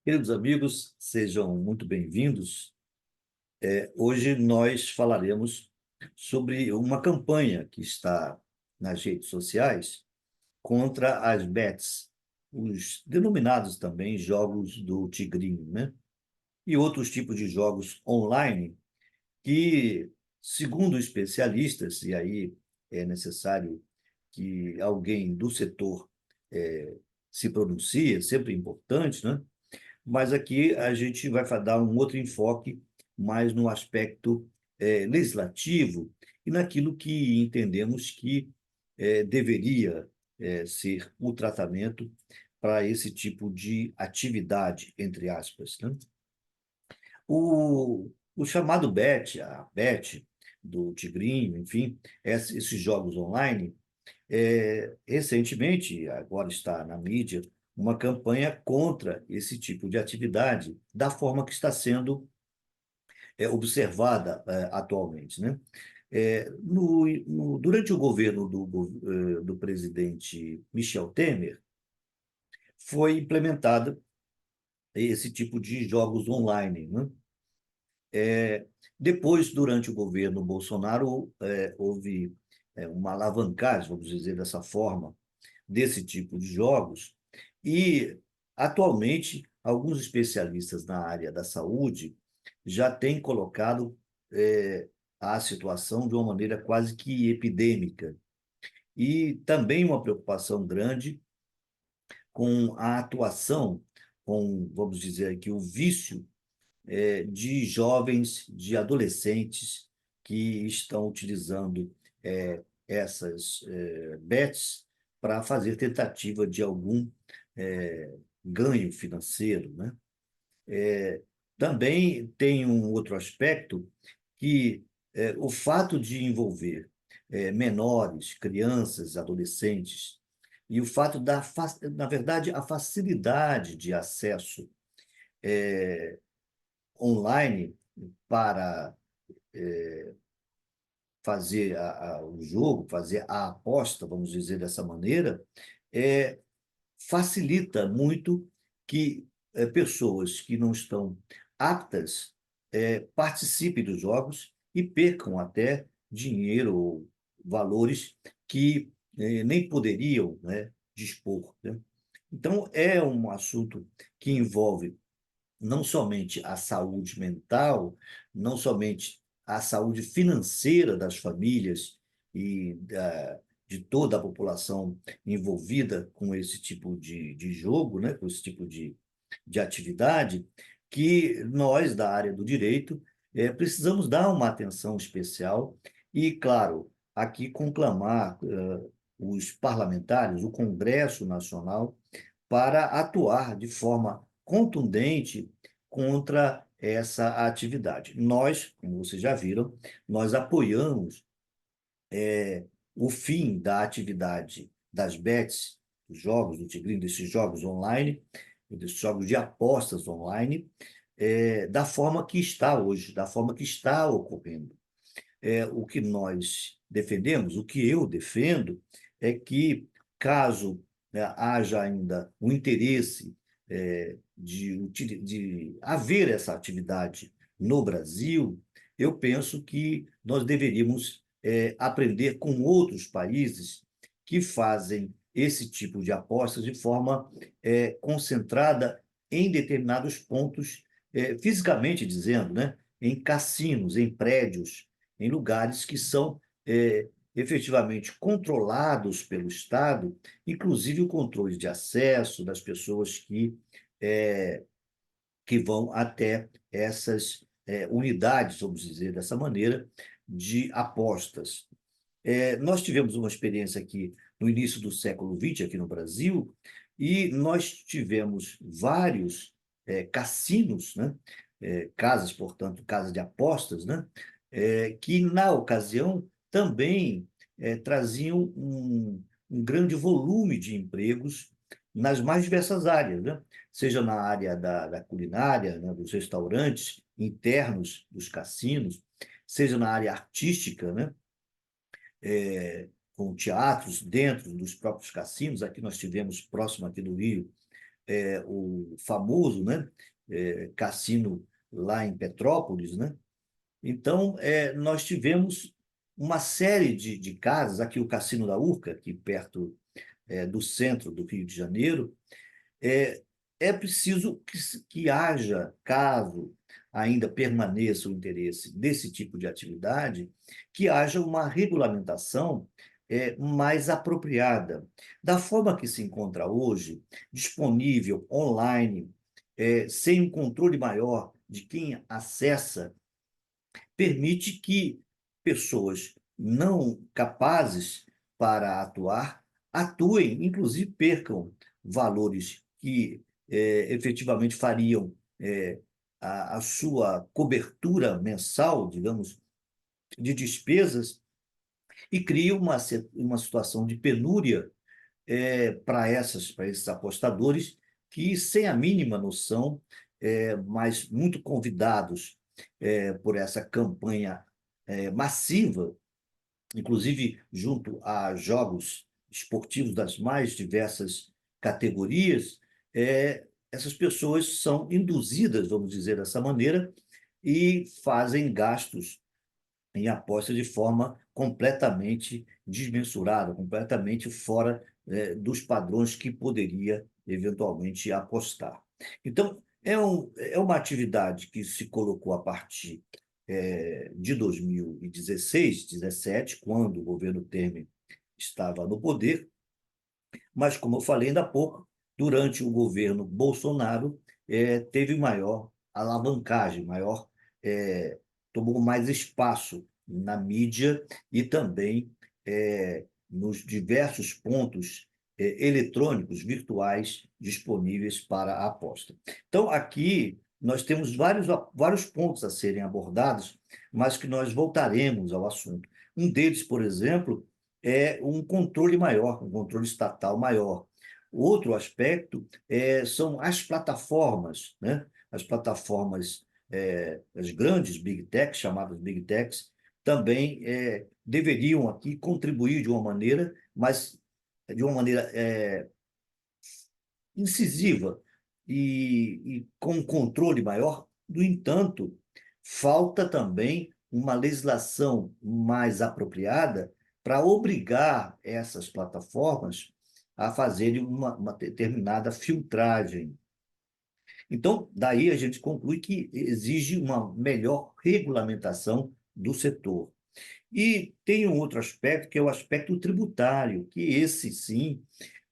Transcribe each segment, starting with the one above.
Queridos amigos, sejam muito bem-vindos. Hoje nós falaremos sobre uma campanha que está nas redes sociais contra as bets, os denominados também jogos do tigrinho, né? E outros tipos de jogos online que, segundo especialistas, e aí é necessário que alguém do setor se pronuncie, é sempre importante, né? Mas aqui a gente vai dar um outro enfoque mais no aspecto legislativo e naquilo que entendemos que deveria ser o tratamento para esse tipo de atividade, entre aspas, né? O chamado bet, a bet do Tigrinho, enfim, esses jogos online, recentemente, agora está na mídia, uma campanha contra esse tipo de atividade, da forma que está sendo observada atualmente, né? Durante o governo do presidente Michel Temer, foi implementado esse tipo de jogos online, né? Depois, durante o governo Bolsonaro, houve uma alavancagem, vamos dizer dessa forma, desse tipo de jogos, e atualmente alguns especialistas na área da saúde já têm colocado a situação de uma maneira quase que epidêmica, e também uma preocupação grande com a atuação, com, vamos dizer aqui, o vício de jovens, de adolescentes que estão utilizando essas bets para fazer tentativa de algum ganho financeiro, né? Também tem um outro aspecto que o fato de envolver menores, crianças, adolescentes, e o fato na verdade, a facilidade de acesso online para fazer o jogo, fazer a aposta, vamos dizer dessa maneira, é, facilita muito que pessoas que não estão aptas participem dos jogos e percam até dinheiro ou valores que nem poderiam, né, dispor, né? Então, é um assunto que envolve não somente a saúde mental, não somente a saúde financeira das famílias e de toda a população envolvida com esse tipo de jogo, né, com esse tipo de atividade, que nós, da área do direito, precisamos dar uma atenção especial e, claro, aqui conclamar os parlamentares, o Congresso Nacional, para atuar de forma contundente contra essa atividade. Nós, como vocês já viram, nós apoiamos o fim da atividade das bets, dos jogos do Tigrinho, desses jogos online, desses jogos de apostas online, da forma que está hoje, da forma que está ocorrendo. O que nós defendemos, o que eu defendo, é que, caso haja ainda um interesse de haver essa atividade no Brasil, eu penso que nós deveríamos aprender com outros países que fazem esse tipo de apostas de forma concentrada em determinados pontos, fisicamente dizendo, né? Em cassinos, em prédios, em lugares que são efetivamente controlados pelo Estado, inclusive o controle de acesso das pessoas que vão até essas unidades, vamos dizer dessa maneira, de apostas. Nós tivemos uma experiência aqui no início do século XX, aqui no Brasil, e nós tivemos vários cassinos, né? Casas, portanto, casas de apostas, né? Que, na ocasião, também traziam um grande volume de empregos nas mais diversas áreas, né? Seja na área da culinária, né? Dos restaurantes internos dos cassinos, seja na área artística, né? Com teatros dentro dos próprios cassinos. Aqui nós tivemos, próximo aqui do Rio, o famoso, né, cassino lá em Petrópolis, né? Então, nós tivemos uma série de casas, aqui o Cassino da Urca, aqui perto do centro do Rio de Janeiro. é, é preciso que haja, caso ainda permaneça o interesse desse tipo de atividade, que haja uma regulamentação mais apropriada. Da forma que se encontra hoje, disponível online, sem um controle maior de quem acessa, permite que pessoas não capazes para atuar atuem, inclusive percam valores que efetivamente fariam a sua cobertura mensal, digamos, de despesas, e cria uma situação de penúria para esses apostadores que, sem a mínima noção, mas muito convidados por essa campanha massiva, inclusive junto a jogos esportivos das mais diversas categorias, essas pessoas são induzidas, vamos dizer dessa maneira, e fazem gastos em aposta de forma completamente desmensurada, completamente fora, dos padrões que poderia eventualmente apostar. Então, é uma atividade que se colocou a partir de 2016, 17, quando o governo Temer estava no poder, mas, como eu falei ainda há pouco, durante o governo Bolsonaro, teve maior alavancagem, tomou mais espaço na mídia e também nos diversos pontos eletrônicos, virtuais, disponíveis para a aposta. Então, aqui nós temos vários pontos a serem abordados, mas que nós voltaremos ao assunto. Um deles, por exemplo, é um controle maior, um controle estatal maior. Outro aspecto são as plataformas, né? As plataformas, as grandes big techs, chamadas big techs, também deveriam aqui contribuir de uma maneira, mas de uma maneira incisiva e com um controle maior. No entanto, falta também uma legislação mais apropriada para obrigar essas plataformas a fazerem uma determinada filtragem. Então, daí a gente conclui que exige uma melhor regulamentação do setor. E tem um outro aspecto, que é o aspecto tributário, que esse sim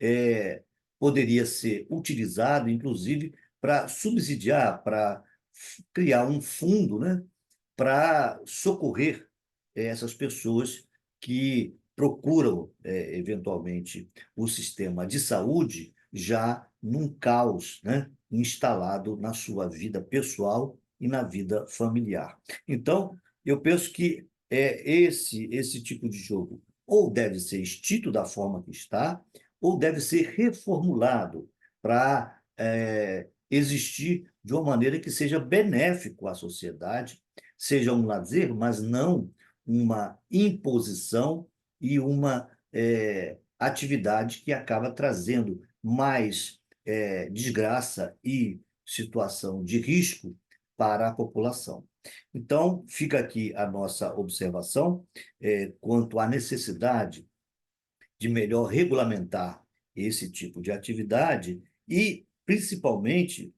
é, poderia ser utilizado, inclusive, para subsidiar, para criar um fundo, né, para socorrer essas pessoas que procuram, eventualmente, o sistema de saúde já num caos, né, instalado na sua vida pessoal e na vida familiar. Então, eu penso que esse tipo de jogo ou deve ser extinto da forma que está, ou deve ser reformulado para existir de uma maneira que seja benéfico à sociedade, seja um lazer, mas não uma imposição e uma atividade que acaba trazendo mais desgraça e situação de risco para a população. Então, fica aqui a nossa observação quanto à necessidade de melhor regulamentar esse tipo de atividade e, principalmente,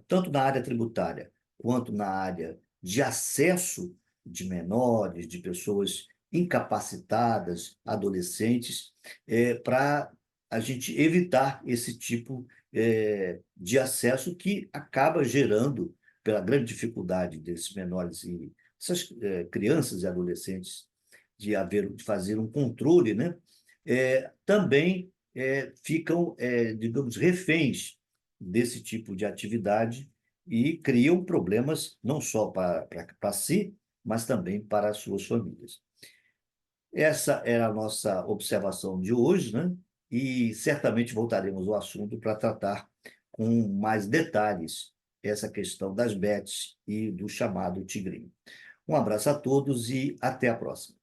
tanto na área tributária quanto na área de acesso de menores, de pessoas incapacitadas, adolescentes, para a gente evitar esse tipo de acesso que acaba gerando, pela grande dificuldade desses menores e essas crianças e adolescentes de fazer um controle, né? Também ficam, digamos, reféns desse tipo de atividade e criam problemas não só para si, mas também para as suas famílias. Essa era a nossa observação de hoje, né? E certamente voltaremos ao assunto para tratar com mais detalhes essa questão das bets e do chamado tigrinho. Um abraço a todos e até a próxima.